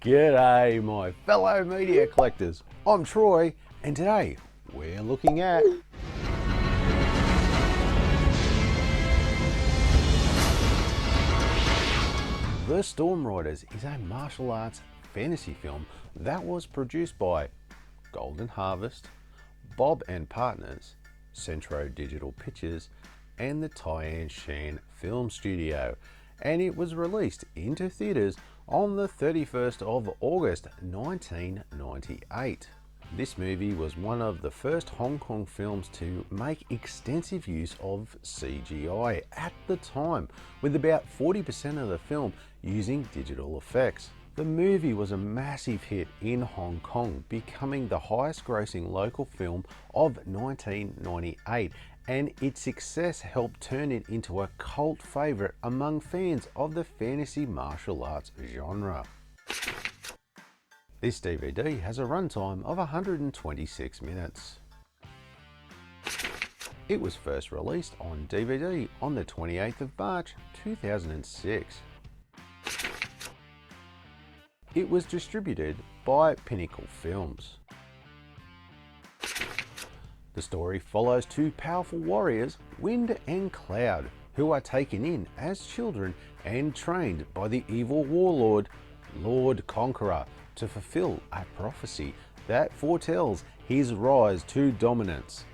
G'day my fellow media collectors, I'm Troy and today we're looking at The Storm Riders is a martial arts fantasy film that was produced by Golden Harvest, Bob and Partners, Centro Digital Pictures and the Tian Shan Film Studio, and it was released into theatres on the 31st of August 1998. This movie was one of the first Hong Kong films to make extensive use of CGI at the time, with about 40% of the film using digital effects. The movie was a massive hit in Hong Kong, becoming the highest grossing local film of 1998, and its success helped turn it into a cult favourite among fans of the fantasy martial arts genre. This DVD has a runtime of 126 minutes. It was first released on DVD on the 28th of March 2006. It was distributed by Pinnacle Films. The story follows two powerful warriors, Wind and Cloud, who are taken in as children and trained by the evil warlord, Lord Conqueror, to fulfill a prophecy that foretells his rise to dominance.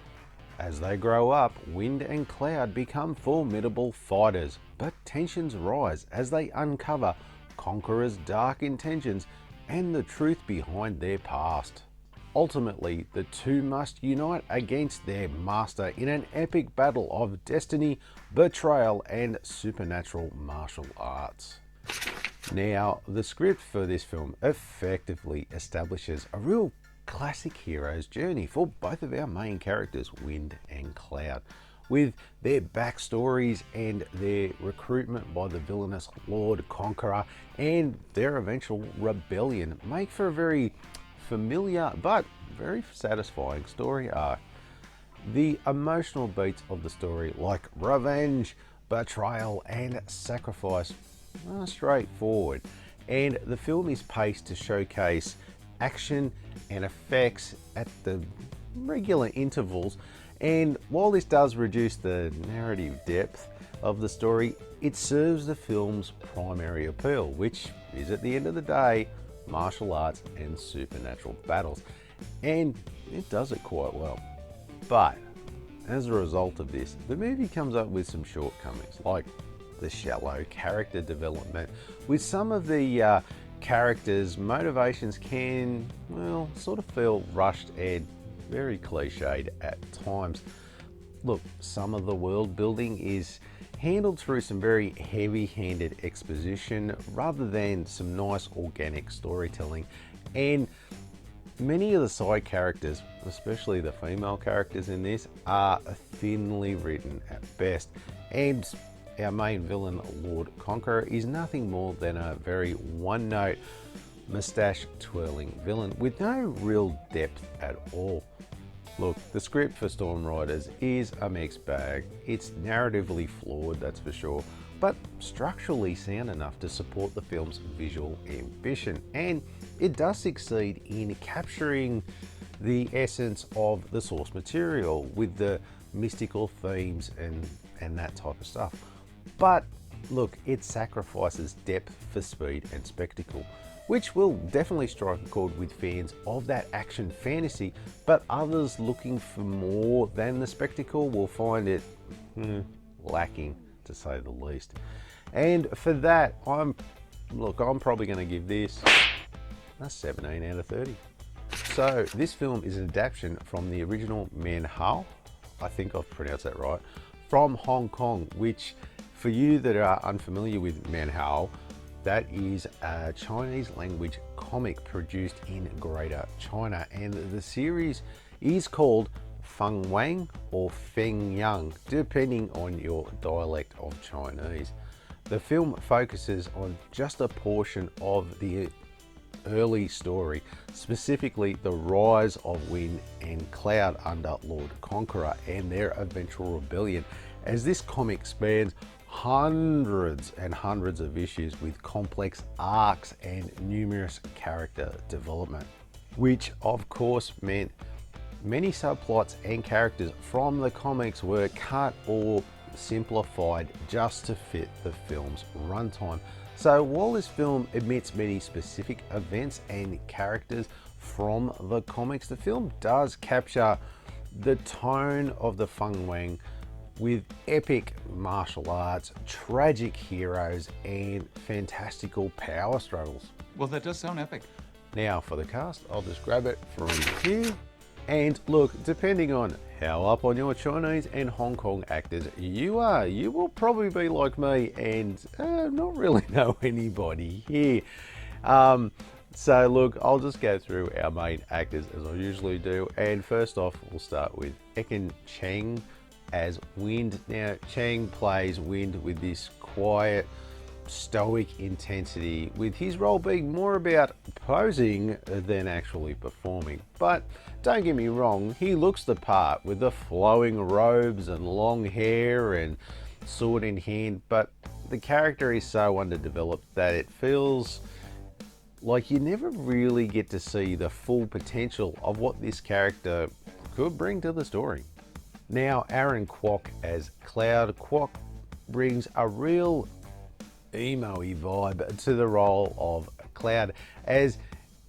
As they grow up, Wind and Cloud become formidable fighters, but tensions rise as they uncover Conqueror's dark intentions and the truth behind their past. Ultimately, the two must unite against their master in an epic battle of destiny, betrayal, and supernatural martial arts. Now, the script for this film effectively establishes a real classic hero's journey for both of our main characters, Wind and Cloud, with their backstories and their recruitment by the villainous Lord Conqueror and their eventual rebellion make for a very familiar but very satisfying story arc. The emotional beats of the story, like revenge, betrayal and sacrifice, are straightforward, and the film is paced to showcase action and effects at the regular intervals. And while this does reduce the narrative depth of the story, it serves the film's primary appeal, which is, at the end of the day, martial arts and supernatural battles, and it does it quite well. But as a result of this, the movie comes up with some shortcomings, like the shallow character development, with some of the characters' motivations can, well, sort of feel rushed and very cliched at times. Look, some of the world building is handled through some very heavy-handed exposition rather than some nice organic storytelling, and many of the side characters, especially the female characters in this, are thinly written at best, and our main villain, Lord Conqueror, is nothing more than a very one-note, mustache-twirling villain with no real depth at all. Look, the script for Storm Riders is a mixed bag. It's narratively flawed, that's for sure, but structurally sound enough to support the film's visual ambition, and it does succeed in capturing the essence of the source material with the mystical themes and that type of stuff. But look, it sacrifices depth for speed and spectacle, which will definitely strike a chord with fans of that action fantasy, but others looking for more than the spectacle will find it lacking, to say the least. And for that, I'm probably going to give this a 17 out of 30. So this film is an adaptation from the original Manhao, I think I've pronounced that right, from Hong Kong, which, for you that are unfamiliar with Manhao, that is a Chinese language comic produced in Greater China, and the series is called Feng Wang or Feng Yang, depending on your dialect of Chinese. The film focuses on just a portion of the early story, specifically the rise of Wind and Cloud under Lord Conqueror and their eventual rebellion, as this comic spans hundreds and hundreds of issues with complex arcs and numerous character development, which of course meant many subplots and characters from the comics were cut or simplified just to fit the film's runtime. So while this film omits many specific events and characters from the comics, the film does capture the tone of the Feng Wang with epic martial arts, tragic heroes, and fantastical power struggles. Well, that does sound epic. Now for the cast, I'll just grab it from here. And look, depending on how up on your Chinese and Hong Kong actors you are, you will probably be like me and not really know anybody here. So look, I'll just go through our main actors as I usually do. And first off, we'll start with Ekin Cheng as Wind. Now, Cheng plays Wind with this quiet, stoic intensity, with his role being more about posing than actually performing. But don't get me wrong, he looks the part with the flowing robes and long hair and sword in hand, but the character is so underdeveloped that it feels like you never really get to see the full potential of what this character could bring to the story. Now, Aaron Kwok as Cloud. Kwok brings a real emo-y vibe to the role of Cloud as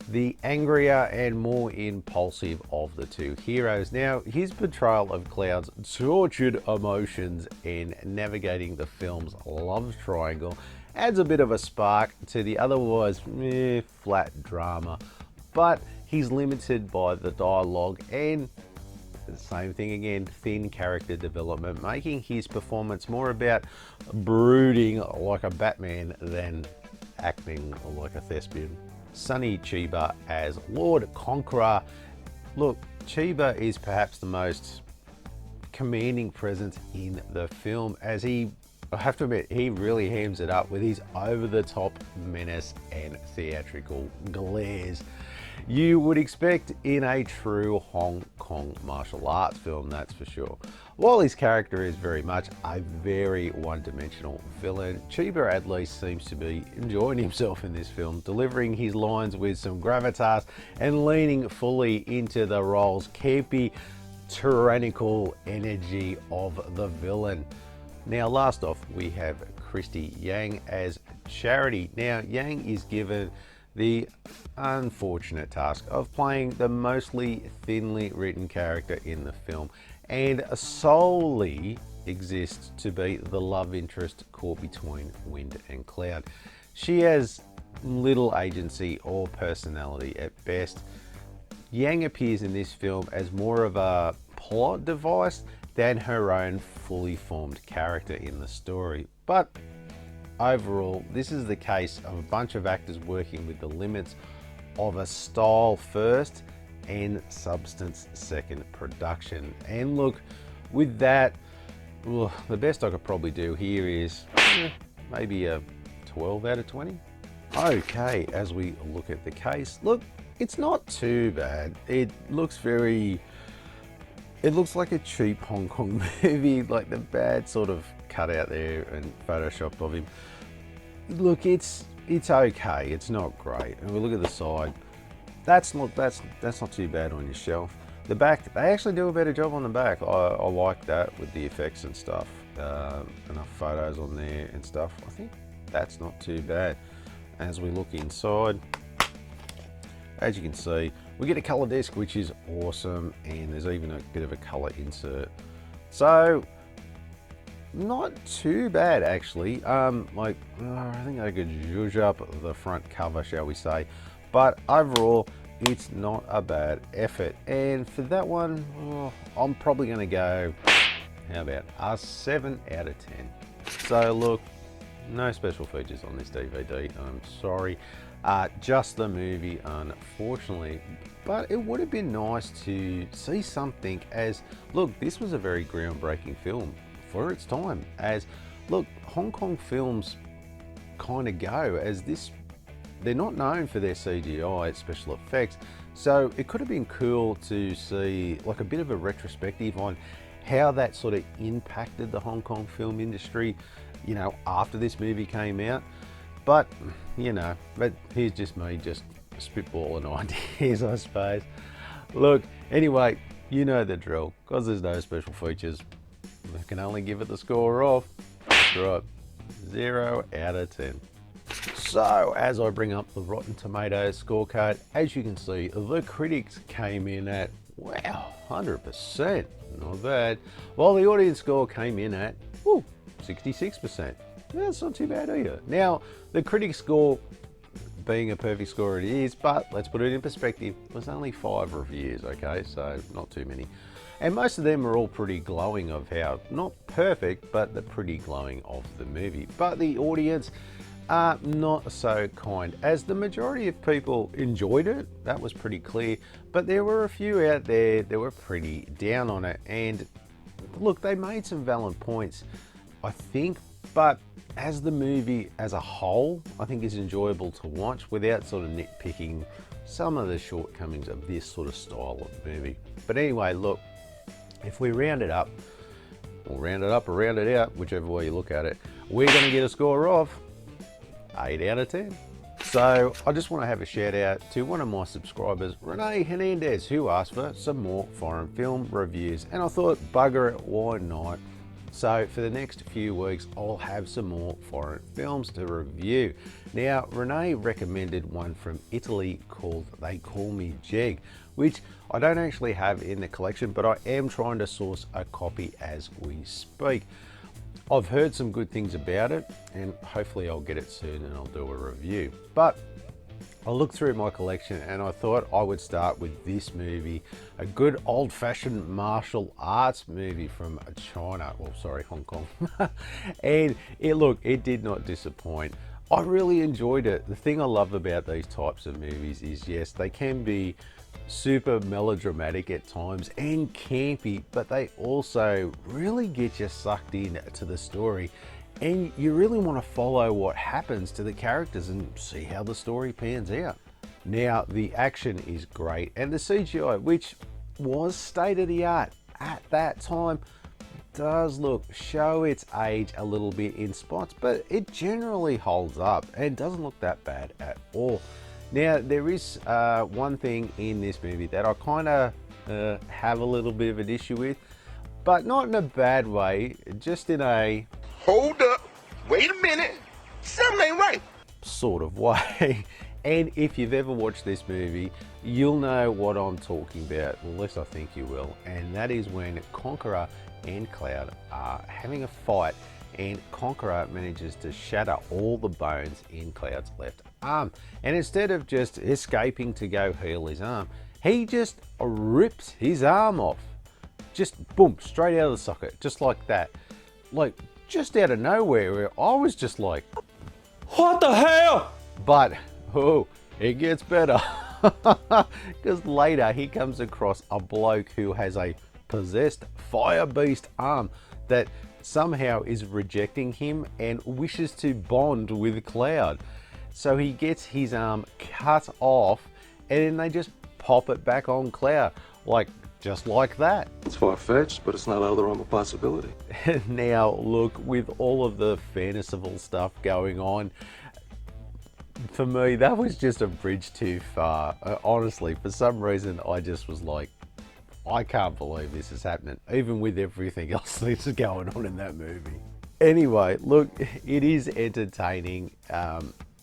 the angrier and more impulsive of the two heroes. Now, his portrayal of Cloud's tortured emotions and navigating the film's love triangle adds a bit of a spark to the otherwise flat drama, but he's limited by the dialogue and the same thing again, thin character development, making his performance more about brooding like a Batman than acting like a thespian. Sonny Chiba as Lord Conqueror. Look, Chiba is perhaps the most commanding presence in the film, as I have to admit, he really hams it up with his over-the-top menace and theatrical glares you would expect in a true Hong Kong martial arts film, that's for sure. While his character is very much a very one-dimensional villain, Chiba at least seems to be enjoying himself in this film, delivering his lines with some gravitas and leaning fully into the role's campy, tyrannical energy of the villain. Now, last off, we have Christy Yang as Charity. Now, Yang is given the unfortunate task of playing the mostly thinly written character in the film and solely exists to be the love interest caught between Wind and Cloud. She has little agency or personality at best. Yang appears in this film as more of a plot device than her own fully formed character in the story. But overall, this is the case of a bunch of actors working with the limits of a style first and substance second production. And look, with that, the best I could probably do here is maybe a 12 out of 20. Okay, as we look at the case, look, it's not too bad. It looks like a cheap Hong Kong movie, like the bad sort of cut out there and photoshopped of him. Look, it's okay. It's not great. And we look at the side. That's not too bad on your shelf. The back, they actually do a better job on the back. I like that with the effects and stuff. Enough photos on there and stuff. I think that's not too bad. As we look inside, as you can see, we get a color disc, which is awesome, and there's even a bit of a color insert. So, not too bad actually. I think I could zhuzh up the front cover, shall we say. But overall, it's not a bad effort. And for that one, I'm probably gonna go, how about a 7 out of 10. So look, no special features on this DVD, I'm sorry. Just the movie, unfortunately. But it would have been nice to see something, as, look, this was a very groundbreaking film for its time. As, look, Hong Kong films kind of go, as this, they're not known for their CGI, special effects. So it could have been cool to see like a bit of a retrospective on how that sort of impacted the Hong Kong film industry. you know, after this movie came out. But, you know, but here's just me just spitballing ideas, I suppose. Look, anyway, you know the drill. Because there's no special features, I can only give it the score of, that's right, 0 out of 10. So, as I bring up the Rotten Tomatoes scorecard, as you can see, the critics came in at, wow, 100%, not bad. While the audience score came in at, 66%. That's not too bad either. Now, the critic score, being a perfect score it is, but let's put it in perspective, it was only 5 reviews, okay, so not too many. And most of them are all pretty glowing of how, not perfect, but they're pretty glowing of the movie. But the audience are not so kind, as the majority of people enjoyed it, that was pretty clear, but there were a few out there that were pretty down on it. And look, they made some valid points, I think, but as the movie as a whole, I think is enjoyable to watch without sort of nitpicking some of the shortcomings of this sort of style of movie. But anyway, look, if we round it up, or round it up or round it out, whichever way you look at it, we're going to get a score of 8 out of 10. So I just want to have a shout out to one of my subscribers, Renee Hernandez, who asked for some more foreign film reviews, and I thought, bugger it, why not? So for the next few weeks, I'll have some more foreign films to review. Now, Renee recommended one from Italy called They Call Me Jeg, which I don't actually have in the collection, but I am trying to source a copy as we speak. I've heard some good things about it, and hopefully I'll get it soon and I'll do a review. But I looked through my collection and I thought I would start with this movie, a good old-fashioned martial arts movie from China, well, sorry, Hong Kong. And it did not disappoint. I really enjoyed it. The thing I love about these types of movies is, yes, they can be super melodramatic at times and campy, but they also really get you sucked in to the story, and you really want to follow what happens to the characters and see how the story pans out. Now, the action is great, and the CGI, which was state of the art at that time, does show its age a little bit in spots, but it generally holds up and doesn't look that bad at all. Now, there is one thing in this movie that I kind of have a little bit of an issue with, but not in a bad way, just in a hold up, wait a minute, something ain't right sort of way. And if you've ever watched this movie, you'll know what I'm talking about, at least I think you will, and that is when Conqueror and Cloud are having a fight, and Conqueror manages to shatter all the bones in Cloud's left arm. And instead of just escaping to go heal his arm, he just rips his arm off. Just boom, straight out of the socket, just like that. Like, just out of nowhere, where I was just like, what the hell? But, oh, it gets better. Because later he comes across a bloke who has a possessed fire beast arm that somehow is rejecting him and wishes to bond with Cloud. So he gets his arm cut off, and then they just pop it back on Cloud, just like that. It's far-fetched, but it's not out of the realm of possibility. Now, look, with all of the fanciful stuff going on, for me, that was just a bridge too far. Honestly, for some reason, I just was like, I can't believe this is happening, even with everything else that's going on in that movie. Anyway, look, it is entertaining.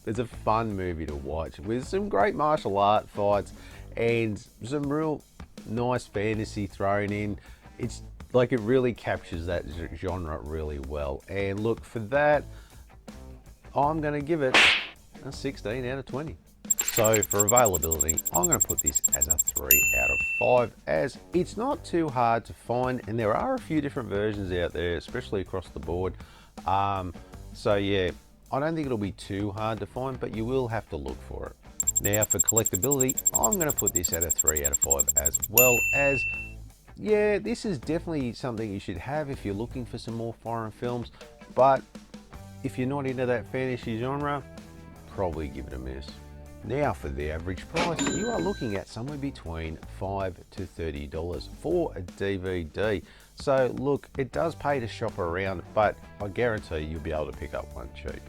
It's a fun movie to watch with some great martial art fights and some real nice fantasy thrown in. It's like, it really captures that genre really well. And look, for that, I'm going to give it a 16 out of 20. So for availability, I'm going to put this as a 3 out of 5, as it's not too hard to find, and there are a few different versions out there, especially across the board. So yeah, I don't think it'll be too hard to find, but you will have to look for it. Now for collectability, I'm going to put this at a 3 out of 5 as well, as yeah, this is definitely something you should have if you're looking for some more foreign films, but if you're not into that fantasy genre, probably give it a miss. Now for the average price, you are looking at somewhere between $5 to $30 for a DVD. So look, it does pay to shop around, but I guarantee you'll be able to pick up one cheap.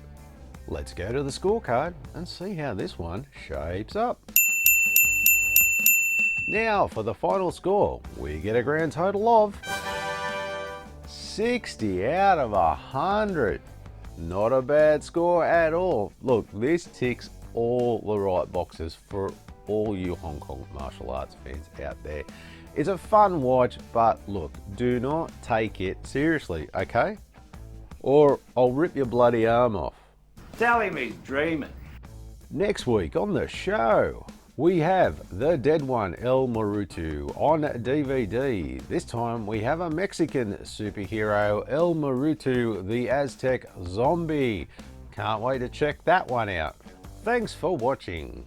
Let's go to the scorecard and see how this one shapes up. Now for the final score, we get a grand total of 60 out of 100. Not a bad score at all. Look, this ticks all the right boxes for all you Hong Kong martial arts fans out there. It's a fun watch, but look, do not take it seriously, okay? Or I'll rip your bloody arm off. Tell him he's dreaming. Next week on the show, we have The Dead One El Marutu on DVD. This time we have a Mexican superhero, El Marutu the Aztec Zombie. Can't wait to check that one out. Thanks for watching.